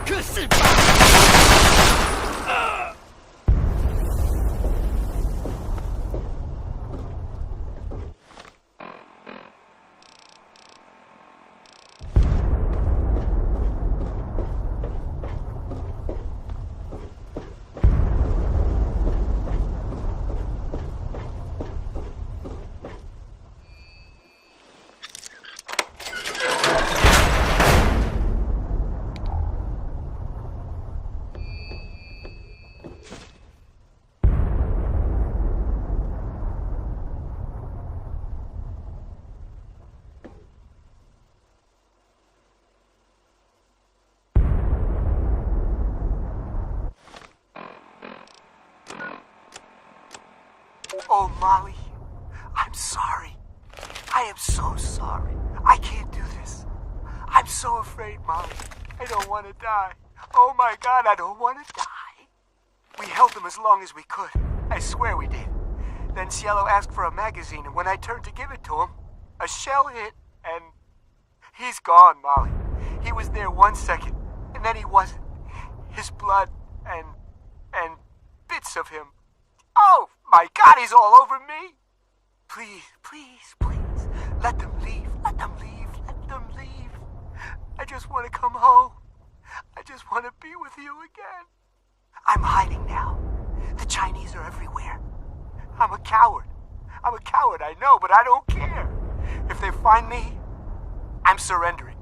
可是吧。Oh, Molly, I'm sorry. I am so sorry. I can't do this. I'm so afraid, Molly. I don't want to die. Oh, my God, I don't want to die. We held him as long as we could. I swear we did. Then Cielo asked for a magazine, and when I turned to give it to him, a shell hit, and he's gone, Molly. He was there 1 second, and then he wasn't. His blood and bits of him. Oh, my God, he's all over me. Please, please, please, let them leave. Let them leave. Let them leave. I just want to come home. I just want to be with you again. I'm hiding now. The Chinese are everywhere. I'm a coward. I'm a coward, I know, but I don't care. If they find me, I'm surrendering.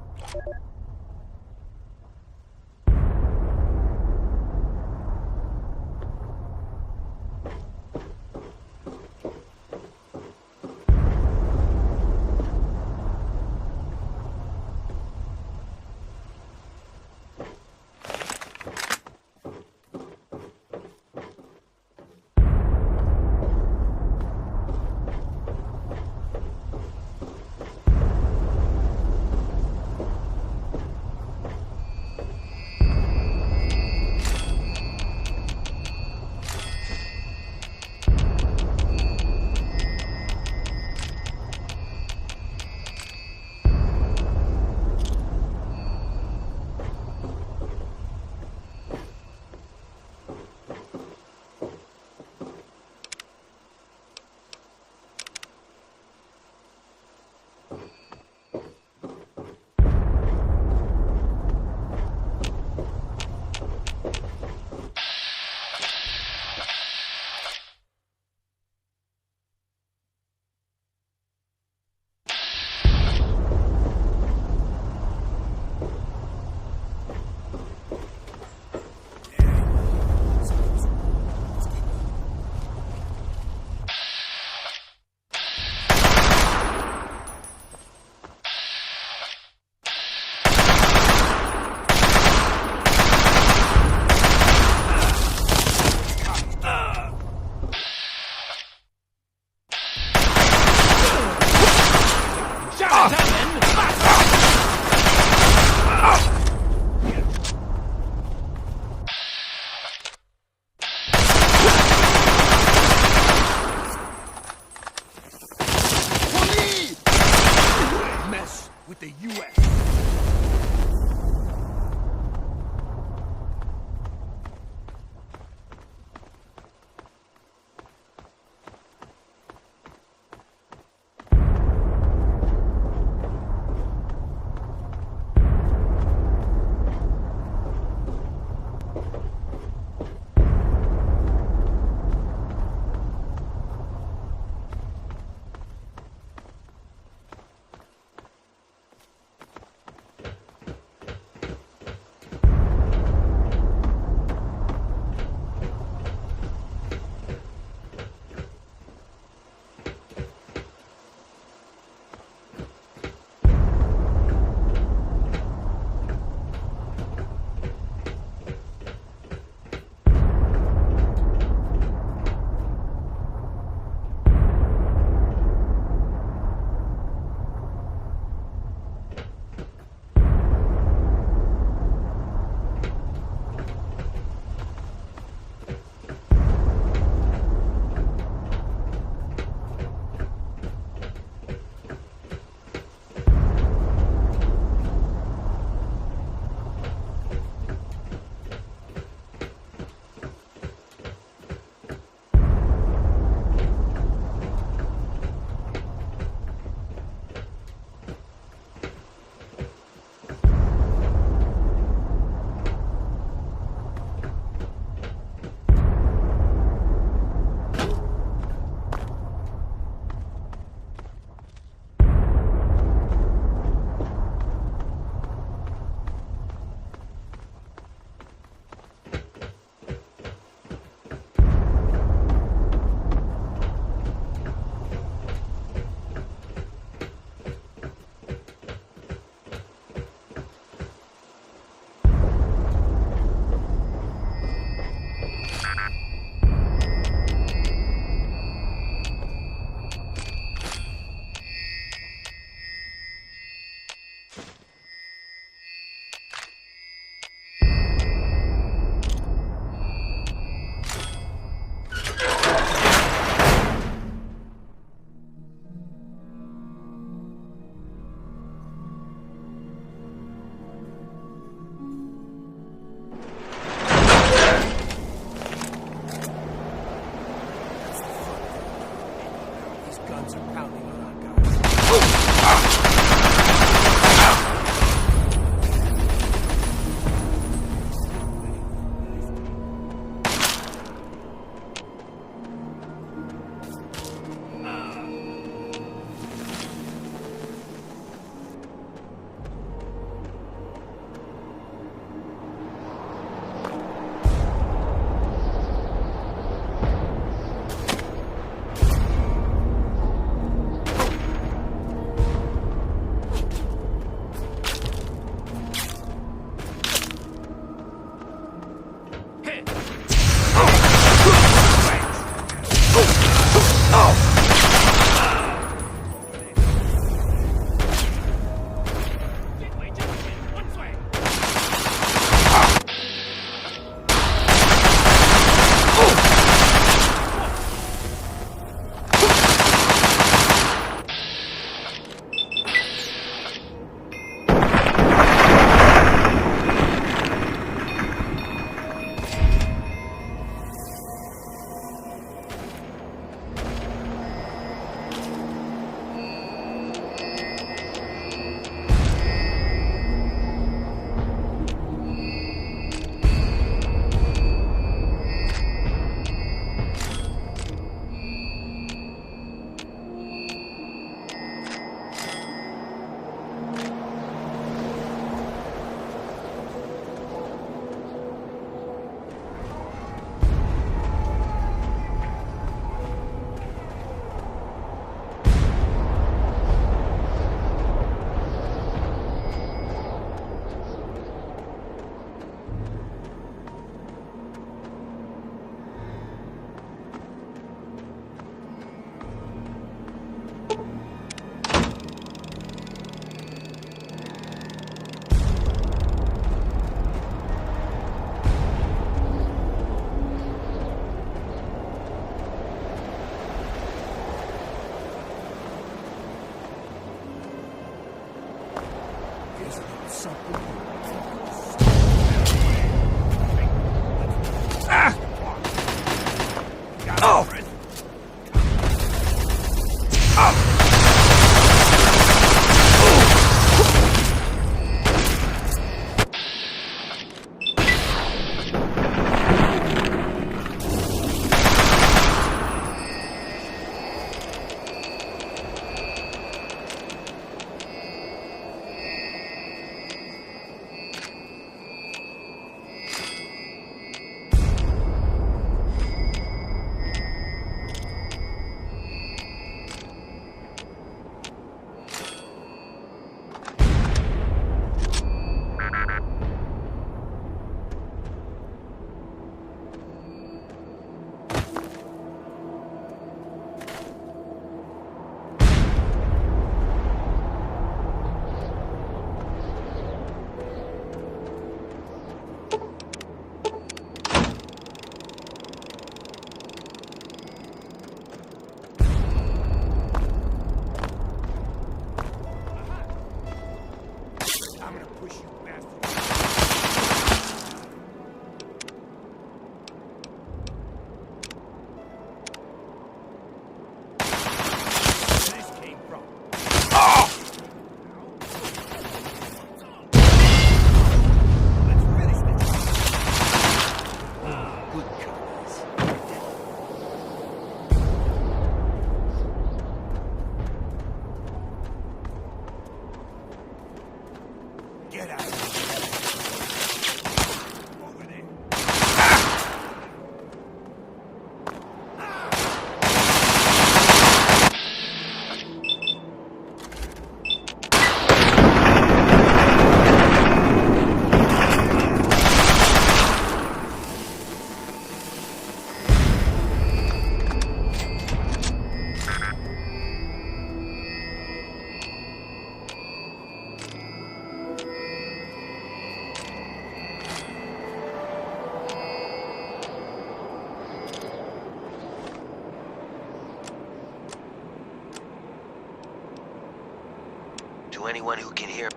To anyone who can hear.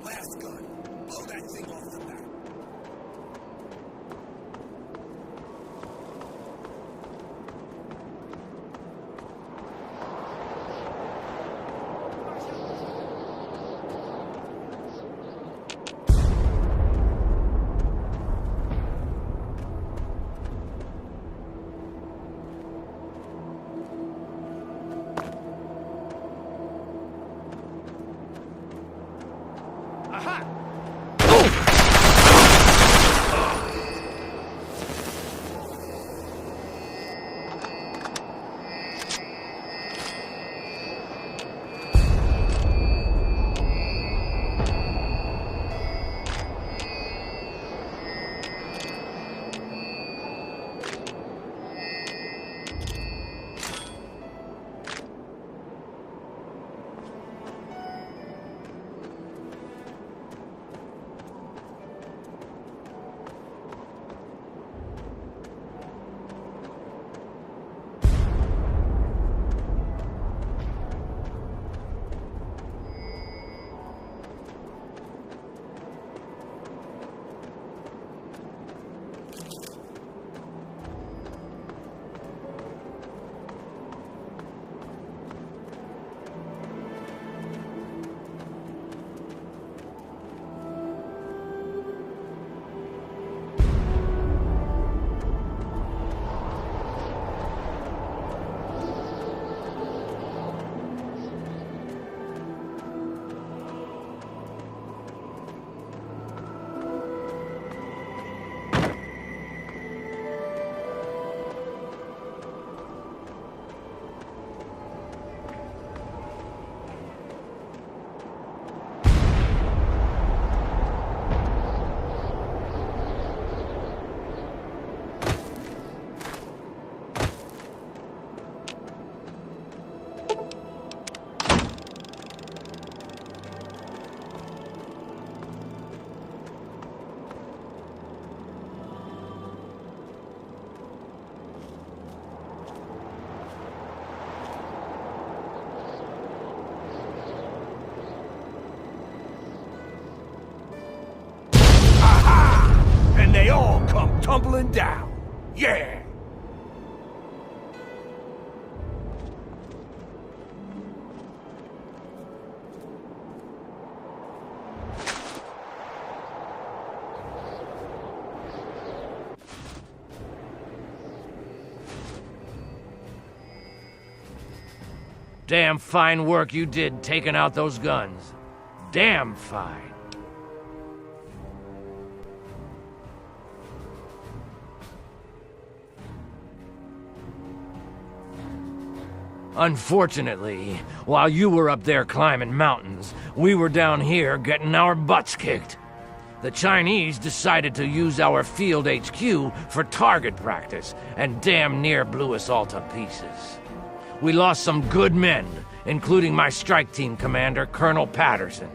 Blast gun. Blow that thing off the map. tumbling down. Yeah! Damn fine work you did taking out those guns. Damn fine. Unfortunately, while you were up there climbing mountains, we were down here getting our butts kicked. The Chinese decided to use our field HQ for target practice and damn near blew us all to pieces. We lost some good men, including my strike team commander, Colonel Patterson.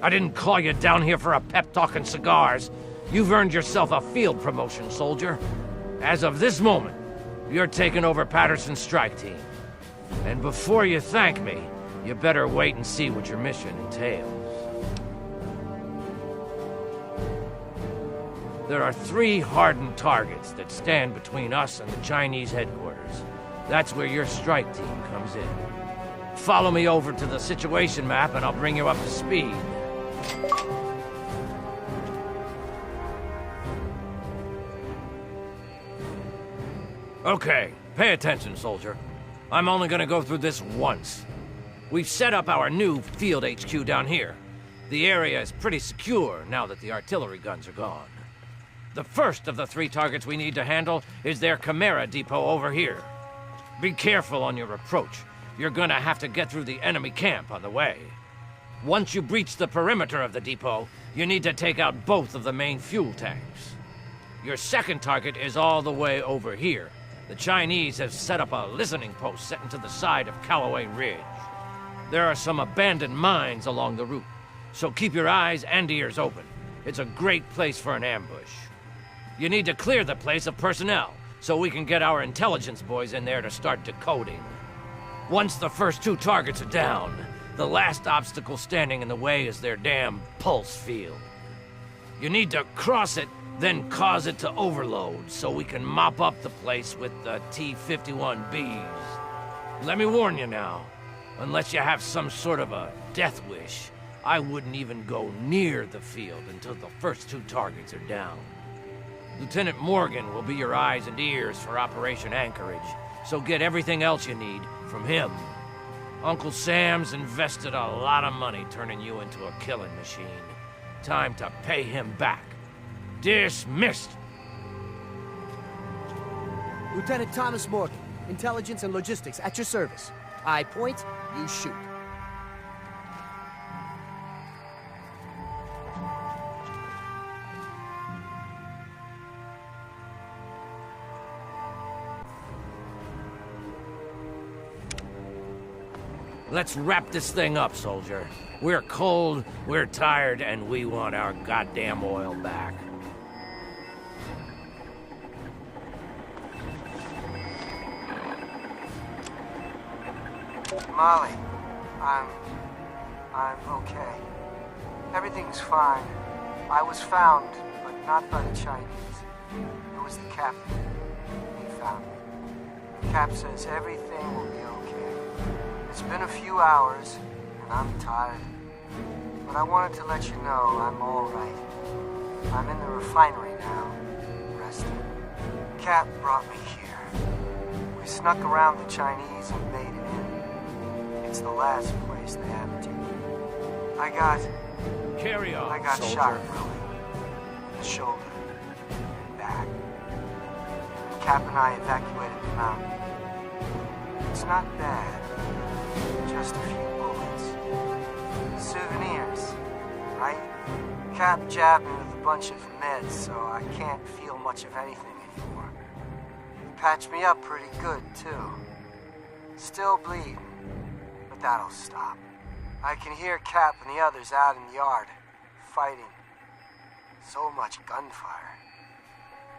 I didn't call you down here for a pep talk and cigars. You've earned yourself a field promotion, soldier. As of this moment, you're taking over Patterson's strike team. And before you thank me, you better wait and see what your mission entails. There are 3 hardened targets that stand between us and the Chinese headquarters. That's where your strike team comes in. Follow me over to the situation map and I'll bring you up to speed. Okay, pay attention, soldier. I'm only gonna go through this once. We've set up our new field HQ down here. The area is pretty secure now that the artillery guns are gone. The first of the 3 targets we need to handle is their Chimera depot over here. Be careful on your approach. You're gonna have to get through the enemy camp on the way. Once you breach the perimeter of the depot, you need to take out both of the main fuel tanks. Your second target is all the way over here. The Chinese have set up a listening post set into the side of Callaway Ridge. There are some abandoned mines along the route, so keep your eyes and ears open. It's a great place for an ambush. You need to clear the place of personnel, so we can get our intelligence boys in there to start decoding. Once the first 2 targets are down, the last obstacle standing in the way is their damn pulse field. You need to cross it, then cause it to overload, so we can mop up the place with the T-51Bs. Let me warn you now, unless you have some sort of a death wish, I wouldn't even go near the field until the first 2 targets are down. Lieutenant Morgan will be your eyes and ears for Operation Anchorage, so get everything else you need from him. Uncle Sam's invested a lot of money turning you into a killing machine. Time to pay him back. Dismissed! Lieutenant Thomas Morgan, Intelligence and Logistics, at your service. I point, you shoot. Let's wrap this thing up, soldier. We're cold, we're tired, and we want our goddamn oil back. Molly, I'm okay. Everything's fine. I was found, but not by the Chinese. It was the captain. He found me. Cap says everything will be okay. It's been a few hours, and I'm tired. But I wanted to let you know I'm all right. I'm in the refinery now, resting. Cap brought me here. We snuck around the Chinese and made it in. It's the last place they have to. I got soldier. shot really. In the shoulder and back. Cap and I evacuated the mountain. It's not bad. Just a few bullets. Souvenirs, right? Cap jabbed me with a bunch of meds, so I can't feel much of anything anymore. He patched me up pretty good, too. Still bleeding. But that'll stop. I can hear Cap and the others out in the yard, fighting. So much gunfire.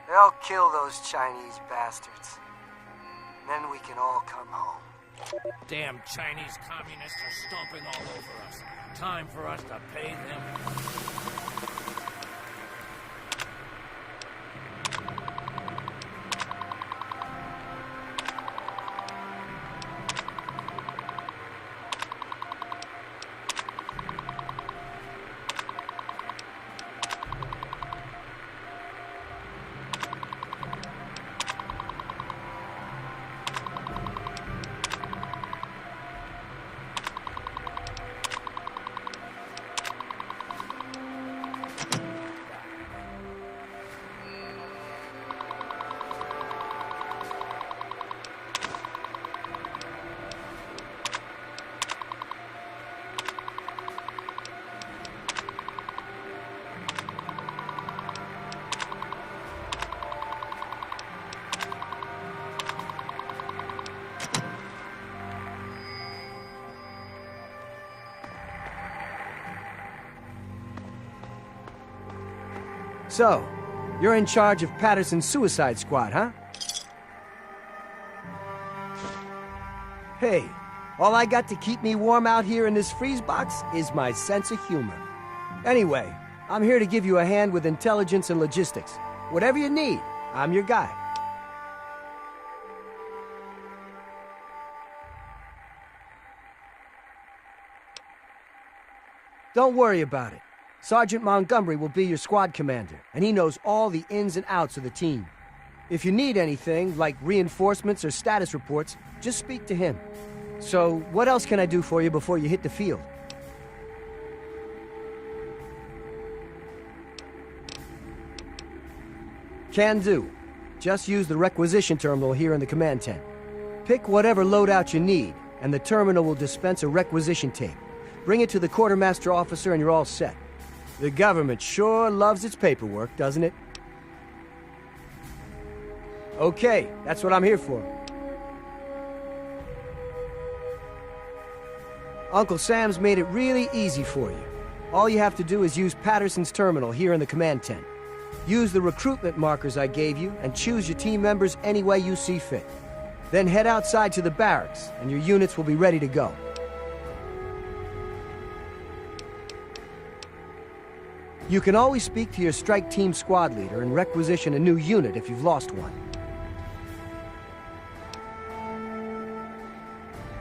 They'll kill those Chinese bastards. Then we can all come home. Damn Chinese communists are stomping all over us. Time for us to pay them. So, you're in charge of Patterson's suicide squad, huh? Hey, all I got to keep me warm out here in this freeze box is my sense of humor. Anyway, I'm here to give you a hand with intelligence and logistics. Whatever you need, I'm your guy. Don't worry about it. Sergeant Montgomery will be your squad commander, and he knows all the ins and outs of the team. If you need anything, like reinforcements or status reports, just speak to him. So, what else can I do for you before you hit the field? Can do. Just use the requisition terminal here in the command tent. Pick whatever loadout you need, and the terminal will dispense a requisition tape. Bring it to the quartermaster officer and you're all set. The government sure loves its paperwork, doesn't it? Okay, that's what I'm here for. Uncle Sam's made it really easy for you. All you have to do is use Patterson's terminal here in the command tent. Use the recruitment markers I gave you and choose your team members any way you see fit. Then head outside to the barracks, and your units will be ready to go. You can always speak to your strike team squad leader and requisition a new unit if you've lost one.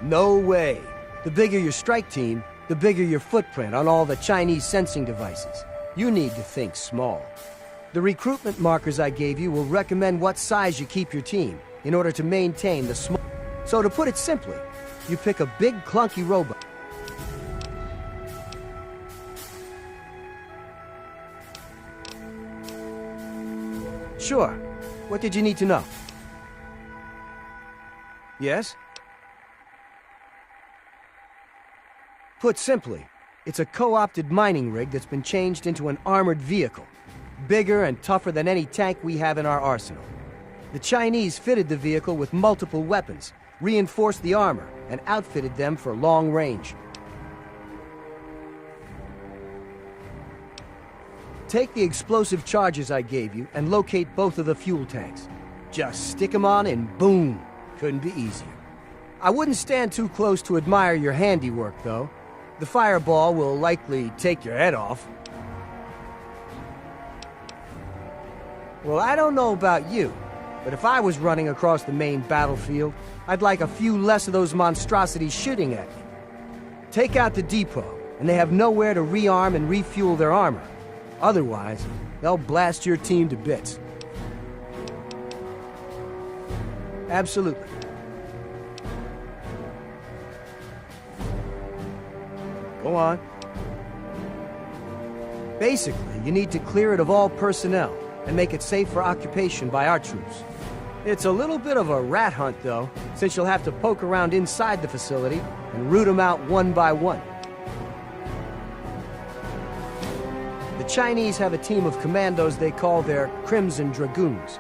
No way. The bigger your strike team, the bigger your footprint on all the Chinese sensing devices. You need to think small. The recruitment markers I gave you will recommend what size you keep your team in order to maintain the small... So to put it simply, you pick a big clunky robot. Sure. What did you need to know? Yes? Put simply, it's a co-opted mining rig that's been changed into an armored vehicle. Bigger and tougher than any tank we have in our arsenal. The Chinese fitted the vehicle with multiple weapons, reinforced the armor, and outfitted them for long range. Take the explosive charges I gave you and locate both of the fuel tanks. Just stick them on and boom! Couldn't be easier. I wouldn't stand too close to admire your handiwork, though. The fireball will likely take your head off. Well, I don't know about you, but if I was running across the main battlefield, I'd like a few less of those monstrosities shooting at me. Take out the depot, and they have nowhere to rearm and refuel their armor. Otherwise, they'll blast your team to bits. Absolutely. Go on. Basically, you need to clear it of all personnel and make it safe for occupation by our troops. It's a little bit of a rat hunt, though, since you'll have to poke around inside the facility and root them out one by one. The Chinese have a team of commandos they call their Crimson Dragoons.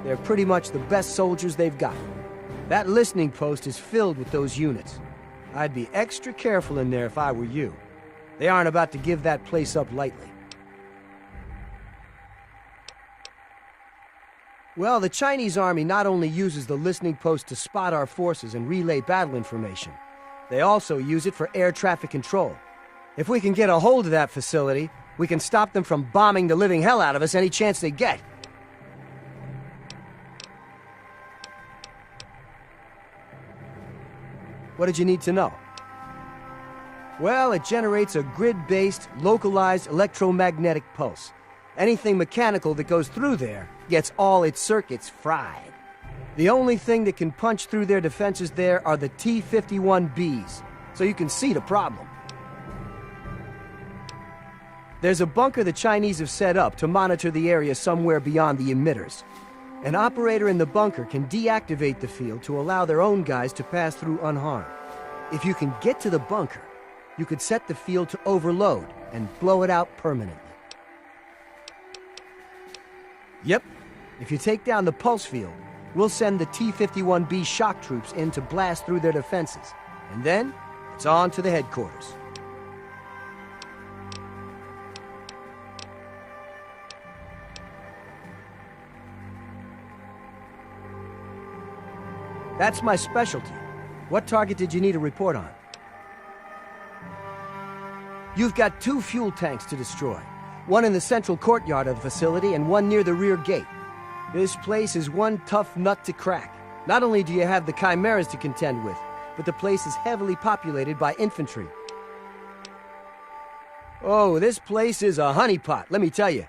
They're pretty much the best soldiers they've got. That listening post is filled with those units. I'd be extra careful in there if I were you. They aren't about to give that place up lightly. Well, the Chinese army not only uses the listening post to spot our forces and relay battle information, they also use it for air traffic control. If we can get a hold of that facility, we can stop them from bombing the living hell out of us any chance they get. What did you need to know? Well, it generates a grid-based, localized electromagnetic pulse. Anything mechanical that goes through there gets all its circuits fried. The only thing that can punch through their defenses there are the T-51Bs, so you can see the problem. There's a bunker the Chinese have set up to monitor the area somewhere beyond the emitters. An operator in the bunker can deactivate the field to allow their own guys to pass through unharmed. If you can get to the bunker, you could set the field to overload and blow it out permanently. Yep, if you take down the pulse field, we'll send the T-51B shock troops in to blast through their defenses. And then, it's on to the headquarters. That's my specialty. What target did you need a report on? You've got 2 fuel tanks to destroy. One in the central courtyard of the facility and one near the rear gate. This place is one tough nut to crack. Not only do you have the chimeras to contend with, but the place is heavily populated by infantry. Oh, this place is a honeypot, let me tell you.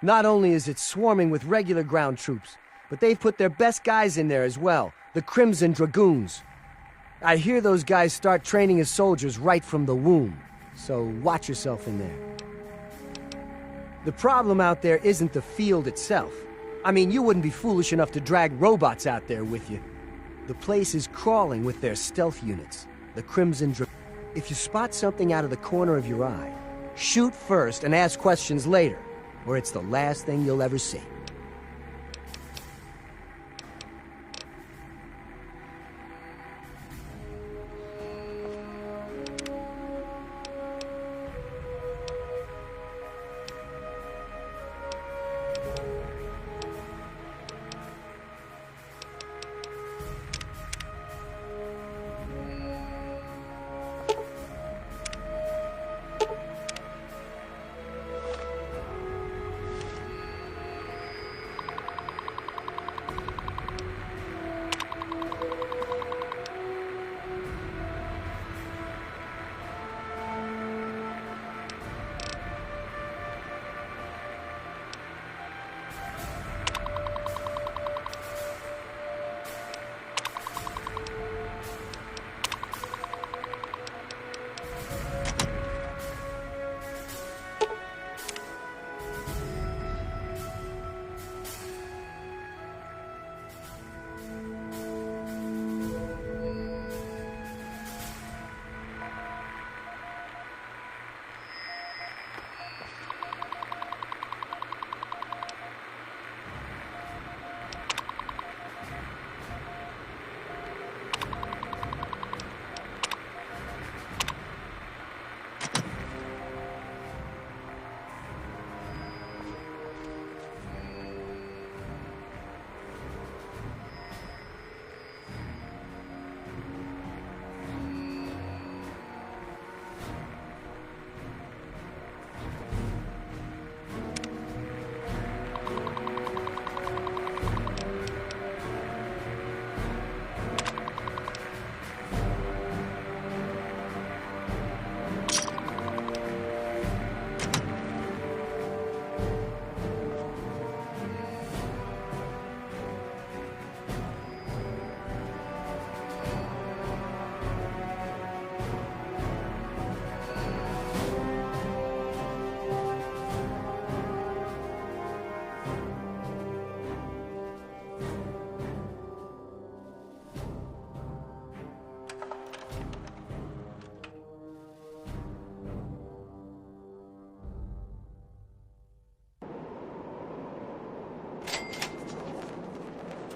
Not only is it swarming with regular ground troops, but they've put their best guys in there as well, the Crimson Dragoons. I hear those guys start training as soldiers right from the womb, so watch yourself in there. The problem out there isn't the field itself. I mean, you wouldn't be foolish enough to drag robots out there with you. The place is crawling with their stealth units, the Crimson Dragoons. If you spot something out of the corner of your eye, shoot first and ask questions later, or it's the last thing you'll ever see.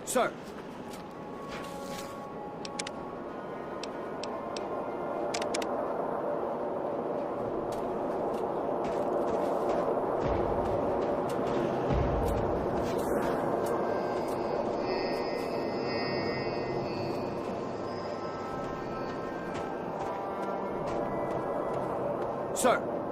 Sir. Sir.